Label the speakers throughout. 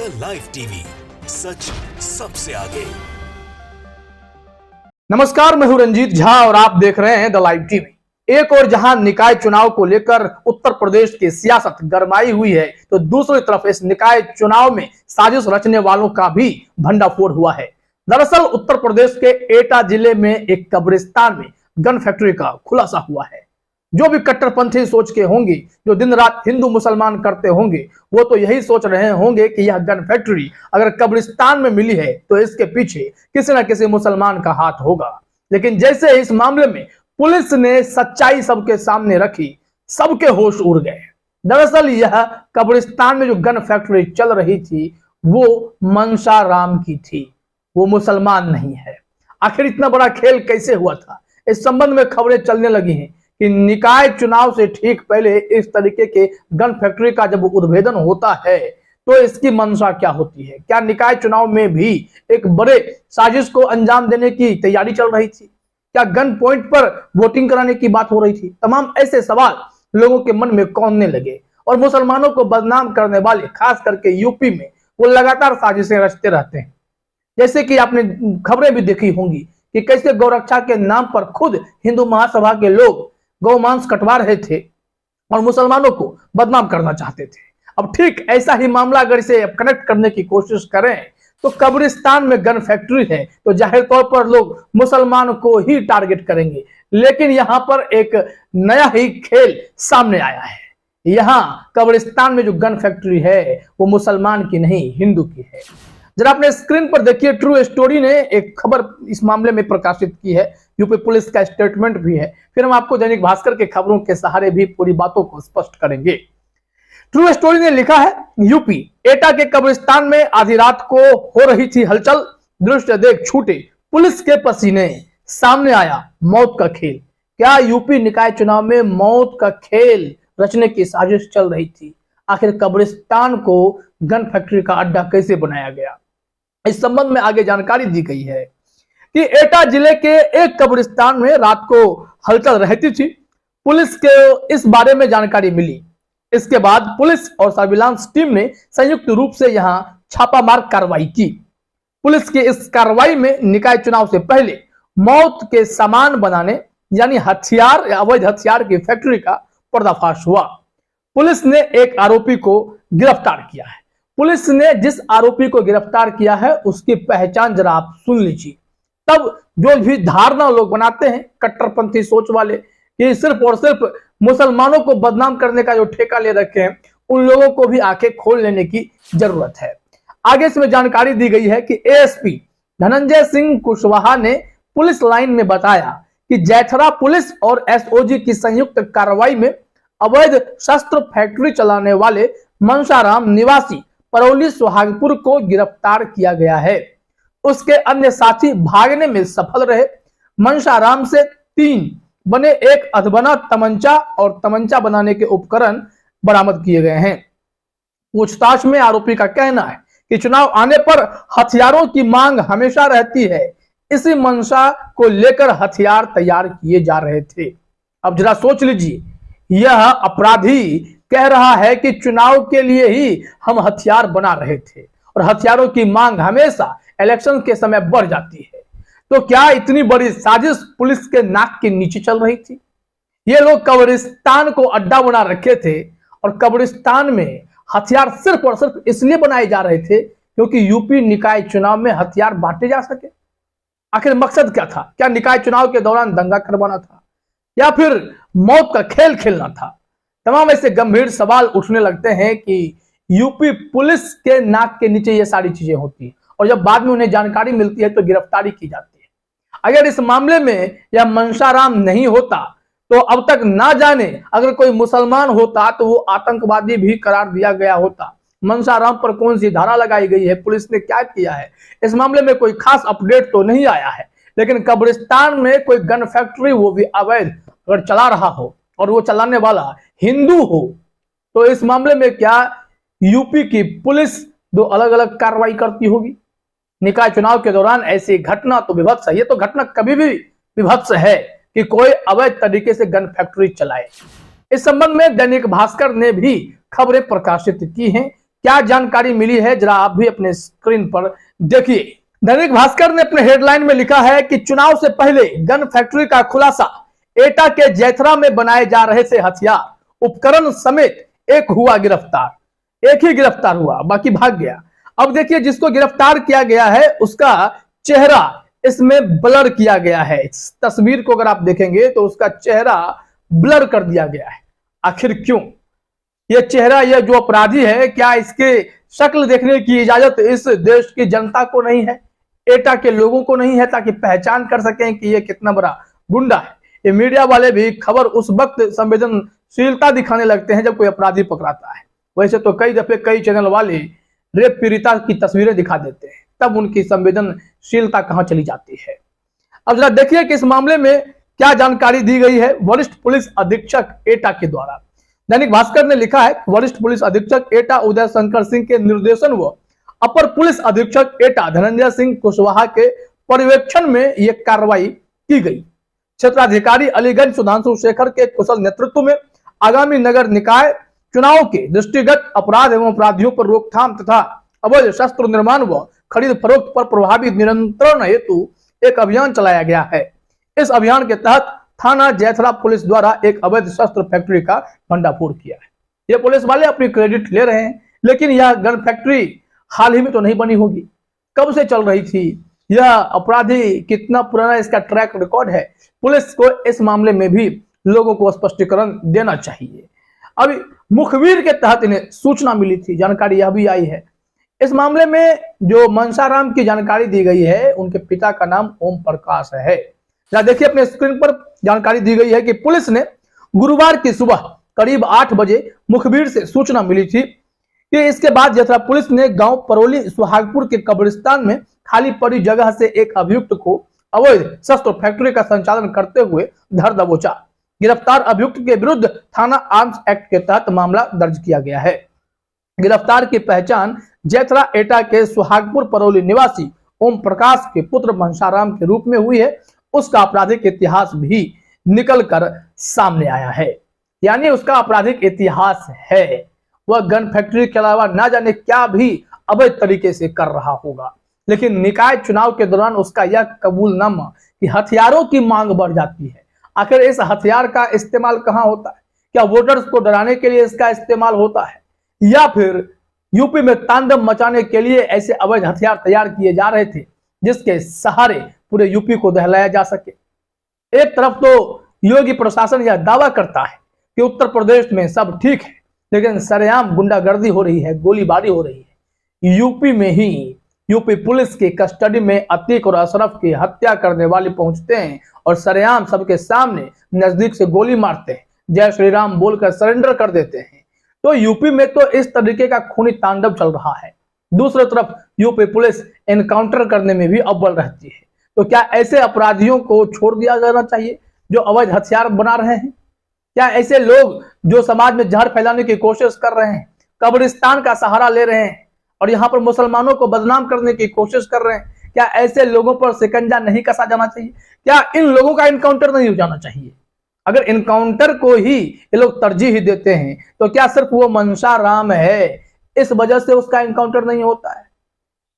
Speaker 1: The live TV, सच सबसे आगे।
Speaker 2: नमस्कार, मैं हूं रंजीत झा और आप देख रहे हैं द लाइव टीवी। एक और जहां निकाय चुनाव को लेकर उत्तर प्रदेश की सियासत गरमाई हुई है, तो दूसरी तरफ इस निकाय चुनाव में साजिश रचने वालों का भी भंडाफोड़ हुआ है। दरअसल उत्तर प्रदेश के एटा जिले में एक कब्रिस्तान में गन फैक्ट्री का खुलासा हुआ है। जो भी कट्टरपंथी सोच के होंगे, जो दिन रात हिंदू मुसलमान करते होंगे, वो तो यही सोच रहे होंगे कि यह गन फैक्ट्री अगर कब्रिस्तान में मिली है तो इसके पीछे किसी न किसी मुसलमान का हाथ होगा। लेकिन जैसे इस मामले में पुलिस ने सच्चाई सबके सामने रखी, सबके होश उड़ गए। दरअसल यह कब्रिस्तान में जो गन फैक्ट्री चल रही थी वो मनसा राम की थी, वो मुसलमान नहीं है। आखिर इतना बड़ा खेल कैसे हुआ था, इस संबंध में खबरें चलने लगी हैं कि निकाय चुनाव से ठीक पहले इस तरीके के गन फैक्ट्री का जब उद्भेदन होता है तो इसकी मंशा क्या होती है। क्या निकाय चुनाव में भी एक बड़े साजिश को अंजाम देने की तैयारी चल रही थी? क्या गन पॉइंट पर वोटिंग कराने की बात हो रही थी? तमाम ऐसे सवाल लोगों के मन में कौंधने लगे और मुसलमानों को बदनाम करने वाले, खास करके यूपी में, वो लगातार साजिशें रचते रहते हैं। जैसे कि आपने खबरें भी देखी होंगी कि कैसे गौरक्षा के नाम पर खुद हिंदू महासभा के लोग गौ मांस कटवा रहे थे और मुसलमानों को बदनाम करना चाहते थे। अब ठीक ऐसा ही मामला अगर इसे कनेक्ट करने की कोशिश करें तो कब्रिस्तान में गन फैक्ट्री है तो जाहिर तौर पर लोग मुसलमान को ही टारगेट करेंगे। लेकिन यहां पर एक नया ही खेल सामने आया है। यहां कब्रिस्तान में जो गन फैक्ट्री है वो मुसलमान की नहीं, हिंदू की है। जरा अपने स्क्रीन पर देखिए, ट्रू स्टोरी ने एक खबर इस मामले में प्रकाशित की है। यूपी पुलिस का स्टेटमेंट भी है। फिर हम आपको दैनिक भास्कर के खबरों के सहारे भी पूरी बातों को स्पष्ट करेंगे। ट्रू स्टोरी ने लिखा है, यूपी एटा के कब्रिस्तान में आधी रात को हो रही थी हलचल, दृश्य देख छूटे पुलिस के पसीने, सामने आया मौत का खेल। क्या यूपी निकाय चुनाव में मौत का खेल रचने की साजिश चल रही थी? आखिर कब्रिस्तान को गन फैक्ट्री का अड्डा कैसे बनाया गया? इस संबंध में आगे जानकारी दी गई है कि एटा जिले के एक कब्रिस्तान में रात को हलचल रहती थी। पुलिस के इस बारे में जानकारी मिली। इसके बाद पुलिस और सर्विलांस टीम ने संयुक्त रूप से यहां छापामार कार्रवाई की। पुलिस की इस कार्रवाई में निकाय चुनाव से पहले मौत के सामान बनाने यानी हथियार या अवैध हथियार की फैक्ट्री का पर्दाफाश हुआ। पुलिस ने एक आरोपी को गिरफ्तार किया है। पुलिस ने जिस आरोपी को गिरफ्तार किया है उसकी पहचान जरा आप सुन लीजिए। तब जो भी धारणा लोग बनाते हैं, कट्टरपंथी सोच वाले, कि सिर्फ और सिर्फ मुसलमानों को बदनाम करने का जो ठेका ले रखे हैं, उन लोगों को भी आंखें खोल लेने की जरूरत है। आगे इसमें जानकारी दी गई है कि एएसपी धनंजय सिंह कुशवाहा ने पुलिस लाइन में बताया कि जैथरा पुलिस और एसओजी की संयुक्त कार्रवाई में अवैध शस्त्र फैक्ट्री चलाने वाले मनसाराम निवासी परौली सुहागपुर को गिरफ्तार किया गया है। उसके अन्य साथी भागने में सफल रहे। मनसाराम से 3 बने एक अधबना तमंचा और तमंचा बनाने के उपकरण बरामद किए गए हैं। पूछताछ में आरोपी का कहना है कि चुनाव आने पर हथियारों की मांग हमेशा रहती है, इसी मंशा को लेकर हथियार तैयार किए जा रहे थे। अब जरा सोच लीजिए, यह अपराधी कह रहा है कि चुनाव के लिए ही हम हथियार बना रहे थे और हथियारों की मांग हमेशा इलेक्शन के समय बढ़ जाती है। तो क्या इतनी बड़ी साजिश पुलिस के नाक के नीचे चल रही थी? ये लोग कब्रिस्तान को अड्डा बना रखे थे और कब्रिस्तान में हथियार सिर्फ और सिर्फ इसलिए बनाए जा रहे थे क्योंकि यूपी निकाय चुनाव में हथियार बांटे जा सके। आखिर मकसद क्या था? क्या निकाय चुनाव के दौरान दंगा करवाना था या फिर मौत का खेल खेलना था? तमाम ऐसे गंभीर सवाल उठने लगते हैं कि यूपी पुलिस के नाक के नीचे ये सारी चीजें होती हैं और जब बाद में उन्हें जानकारी मिलती है तो गिरफ्तारी की जाती है। अगर इस मामले में यह मनसाराम नहीं होता तो अब तक ना जाने अगर कोई मुसलमान होता तो वो आतंकवादी भी करार दिया गया होता। मनसाराम पर कौन सी धारा लगाई गई है, पुलिस ने क्या किया है, इस मामले में कोई खास अपडेट तो नहीं आया है। लेकिन कब्रिस्तान में कोई गन फैक्ट्री, वो भी अवैध, अगर चला रहा हो और वो चलाने वाला हिंदू हो तो इस मामले में क्या यूपी की पुलिस 2 अलग अलग कार्रवाई करती होगी? निकाय चुनाव के दौरान ऐसी घटना तो विभत्स है। ये तो घटना कभी भी विभत्स है कि कोई अवैध तरीके से गन फैक्ट्री चलाए। इस संबंध में दैनिक भास्कर ने भी खबरें प्रकाशित की हैं। क्या जानकारी मिली है, जरा आप भी अपने स्क्रीन पर देखिए। दैनिक भास्कर ने अपने हेडलाइन में लिखा है कि चुनाव से पहले गन फैक्ट्री का खुलासा, एटा के जैथरा में बनाए जा रहे थे हथियार, उपकरण समेत एक हुआ गिरफ्तार। एक ही गिरफ्तार हुआ, बाकी भाग गया। अब देखिए, जिसको गिरफ्तार किया गया है उसका चेहरा इसमें ब्लर किया गया है। इस तस्वीर को अगर आप देखेंगे तो उसका चेहरा ब्लर कर दिया गया है। आखिर क्यों? यह चेहरा, यह जो अपराधी है, क्या इसके शक्ल देखने की इजाजत इस देश की जनता को नहीं है, एटा के लोगों को नहीं है, ताकि पहचान कर सकें कि यह कितना बड़ा गुंडा है। ये मीडिया वाले भी खबर उस वक्त संवेदनशीलता दिखाने लगते हैं जब कोई अपराधी पकड़ाता है। वैसे तो कई दफे कई चैनल वाले रेप पीड़िता की तस्वीरें दिखा देते हैं, तब उनकी संवेदनशीलता कहां चली जाती है। अब जरा देखिए कि इस मामले में क्या जानकारी दी गई है वरिष्ठ पुलिस अधीक्षक एटा के द्वारा। दैनिक भास्कर ने लिखा है, वरिष्ठ पुलिस अधीक्षक एटा उदय शंकर सिंह के निर्देशन व अपर पुलिस अधीक्षक एटा धनंजय सिंह कुशवाहा के पर्यवेक्षण में यह कार्रवाई की गई। क्षेत्राधिकारी अलीगंज सुधांशु शेखर के कुशल नेतृत्व में आगामी नगर निकाय चुनाव के दृष्टिगत अपराध एवं अपराधियों पर रोकथाम तथा अवैध शस्त्र निर्माण व खरीद फरोख्त पर प्रभावी नियंत्रण हेतु एक अभियान चलाया गया है। इस अभियान के तहत थाना जैथरा पुलिस द्वारा एक अवैध शस्त्र फैक्ट्री का भंडाफोड़ किया है। ये पुलिस वाले अपनी क्रेडिट ले रहे हैं, लेकिन यह गन फैक्ट्री हाल ही में तो नहीं बनी होगी, कब से चल रही थी, यह अपराधी कितना पुराना इसका ट्रैक रिकॉर्ड है, पुलिस को इस मामले में भी लोगों को स्पष्टीकरण देना चाहिए। अभी मुखबिर के तहत इन्हें सूचना मिली थी, जानकारी यह भी आई है। इस मामले में जो मनसाराम की जानकारी दी गई है, उनके पिता का नाम ओम प्रकाश है। देखिए अपने स्क्रीन पर जानकारी दी गई है कि पुलिस ने गुरुवार की सुबह करीब 8 बजे मुखबिर से सूचना मिली थी कि इसके बाद जैथरा पुलिस ने गांव परोली सुहागपुर के कब्रिस्तान में खाली पड़ी जगह से एक अभियुक्त को अवैध शस्त्र फैक्ट्री का संचालन करते हुए धर दबोचा। गिरफ्तार अभियुक्त के विरुद्ध थाना आर्म्स एक्ट के तहत मामला दर्ज किया गया है। गिरफ्तार की पहचान जैथरा एटा के सुहागपुर परोली निवासी ओम प्रकाश के पुत्र मनसाराम के रूप में हुई है। उसका आपराधिक इतिहास भी निकल कर सामने आया है, यानी उसका आपराधिक इतिहास है। वह गन फैक्ट्री के अलावा ना जाने क्या भी अवैध तरीके से कर रहा होगा, लेकिन निकाय चुनाव के दौरान उसका यह कबूलनामा कि हथियारों की मांग बढ़ जाती है। आखिर इस हथियार का इस्तेमाल कहां होता है? क्या वोटर्स को डराने के लिए इसका इस्तेमाल होता है, या फिर यूपी में तांडव मचाने के लिए ऐसे अवैध हथियार तैयार किए जा रहे थे जिसके सहारे पूरे यूपी को दहलाया जा सके? एक तरफ तो योगी प्रशासन यह दावा करता है कि उत्तर प्रदेश में सब ठीक है, लेकिन सरेआम गुंडागर्दी हो रही है, गोलीबारी हो रही है। यूपी में ही यूपी पुलिस की कस्टडी में अतीक और अशरफ की हत्या करने वाले पहुंचते हैं और सरेआम सबके सामने नजदीक से गोली मारते हैं, जय श्री राम बोलकर सरेंडर कर देते हैं। तो यूपी में तो इस तरीके का खूनी तांडव चल रहा है। दूसरी तरफ यूपी पुलिस एनकाउंटर करने में भी अव्वल रहती है। तो क्या ऐसे अपराधियों को छोड़ दिया जाना चाहिए जो अवैध हथियार बना रहे हैं? क्या ऐसे लोग जो समाज में जहर फैलाने की कोशिश कर रहे हैं, कब्रिस्तान का सहारा ले रहे हैं और यहाँ पर मुसलमानों को बदनाम करने की कोशिश कर रहे हैं, क्या ऐसे लोगों पर शिकंजा नहीं कसा जाना चाहिए? क्या इन लोगों का इनकाउंटर नहीं हो जाना चाहिए? अगर इनकाउंटर को ही ये लोग तरजीह ही देते हैं तो क्या सिर्फ वो मनसाराम है इस वजह से उसका इनकाउंटर नहीं होता है?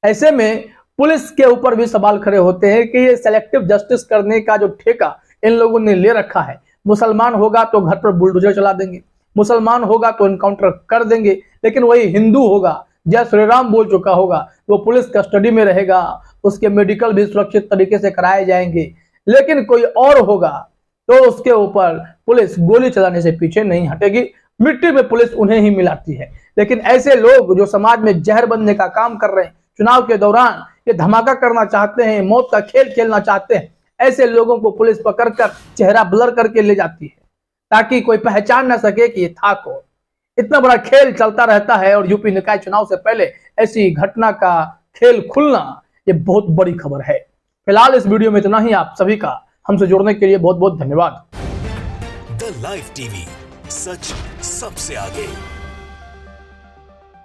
Speaker 2: ऐसे में पुलिस के ऊपर भी सवाल खड़े होते हैं कि ये सेलेक्टिव जस्टिस करने का जो ठेका इन लोगों ने ले रखा है, मुसलमान होगा तो घर पर बुलडोजर चला देंगे, मुसलमान होगा तो इनकाउंटर कर देंगे, लेकिन वही हिंदू होगा, जय श्री राम बोल चुका होगा, वो पुलिस कस्टडी में रहेगा, उसके मेडिकल भी सुरक्षित तरीके से कराए जाएंगे। लेकिन कोई और होगा तो उसके ऊपर पुलिस गोली चलाने से पीछे नहीं हटेगी, मिट्टी में पुलिस उन्हें ही मिलाती है। लेकिन ऐसे लोग जो समाज में जहर बनने का काम कर रहे हैं, चुनाव के दौरान ये धमाका करना चाहते हैं, मौत का खेल खेलना चाहते हैं, ऐसे लोगों को पुलिस पकड़कर चेहरा ब्लर करके ले जाती है ताकि कोई पहचान ना सके कि ये था कौन। इतना बड़ा खेल चलता रहता है और यूपी निकाय चुनाव से पहले ऐसी घटना का खेल खुलना ये बहुत बड़ी खबर है। फिलहाल इस वीडियो में इतना ही। आप सभी का हमसे जुड़ने के लिए बहुत बहुत धन्यवाद।
Speaker 1: द लाइव टीवी, सच सबसे आगे।